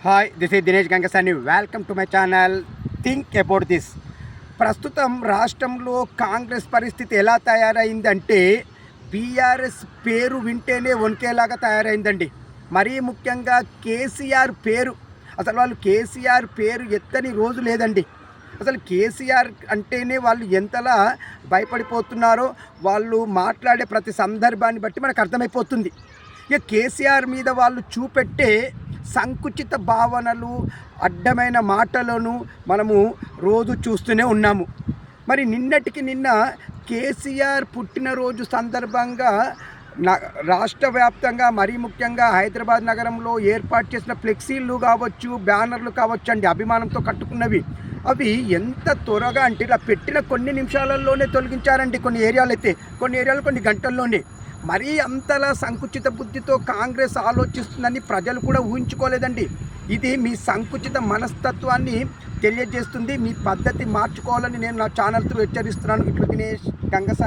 Hi this is Dinesh Gangasani. Welcome to my channel think about this. ప్రస్తుతం రాష్ట్రంలో కాంగ్రెస్ పరిస్థితి ఎలా తయారైందంటే బీఆర్ఎస్ పేరు వింటేనే వణికేలాగా తయారైందండి. మరీ ముఖ్యంగా కేసీఆర్ పేరు, అసలు వాళ్ళు కేసీఆర్ పేరు ఎత్తని రోజు లేదండి. అసలు కేసీఆర్ అంటేనే వాళ్ళు ఎంతలా భయపడిపోతున్నారో వాళ్ళు మాట్లాడే ప్రతి సందర్భాన్ని బట్టి మనకు అర్థమైపోతుంది. ఇక కేసీఆర్ మీద వాళ్ళు చూపెట్టే సంకుచిత భావనలు, అడ్డమైన మాటలను మనము రోజు చూస్తూనే ఉన్నాము. మరి నిన్నటికి నిన్న కేసీఆర్ పుట్టినరోజు సందర్భంగా రాష్ట్ర వ్యాప్తంగా మరీ ముఖ్యంగా హైదరాబాద్ నగరంలో ఏర్పాటు చేసిన ఫ్లెక్సీలు కావచ్చు, బ్యానర్లు కావచ్చు అండి, అభిమానంతో కట్టుకున్నవి. అవి ఎంత త్వరగా అంటే ఇలా పెట్టిన కొన్ని నిమిషాలలోనే తొలగించారండి. కొన్ని ఏరియాలు కొన్ని గంటల్లోనే. మరీ అంతలా సంకుచిత బుద్ధితో కాంగ్రెస్ ఆలోచిస్తుందని ప్రజలు కూడా ఊహించుకోలేదండి. ఇది మీ సంకుచిత మనస్తత్వాన్ని తెలియజేస్తుంది. మీ పద్ధతి మార్చుకోవాలని నేను నా ఛానల్తో హెచ్చరిస్తున్నాను. ఇట్లు దినేష్ గంగసాని.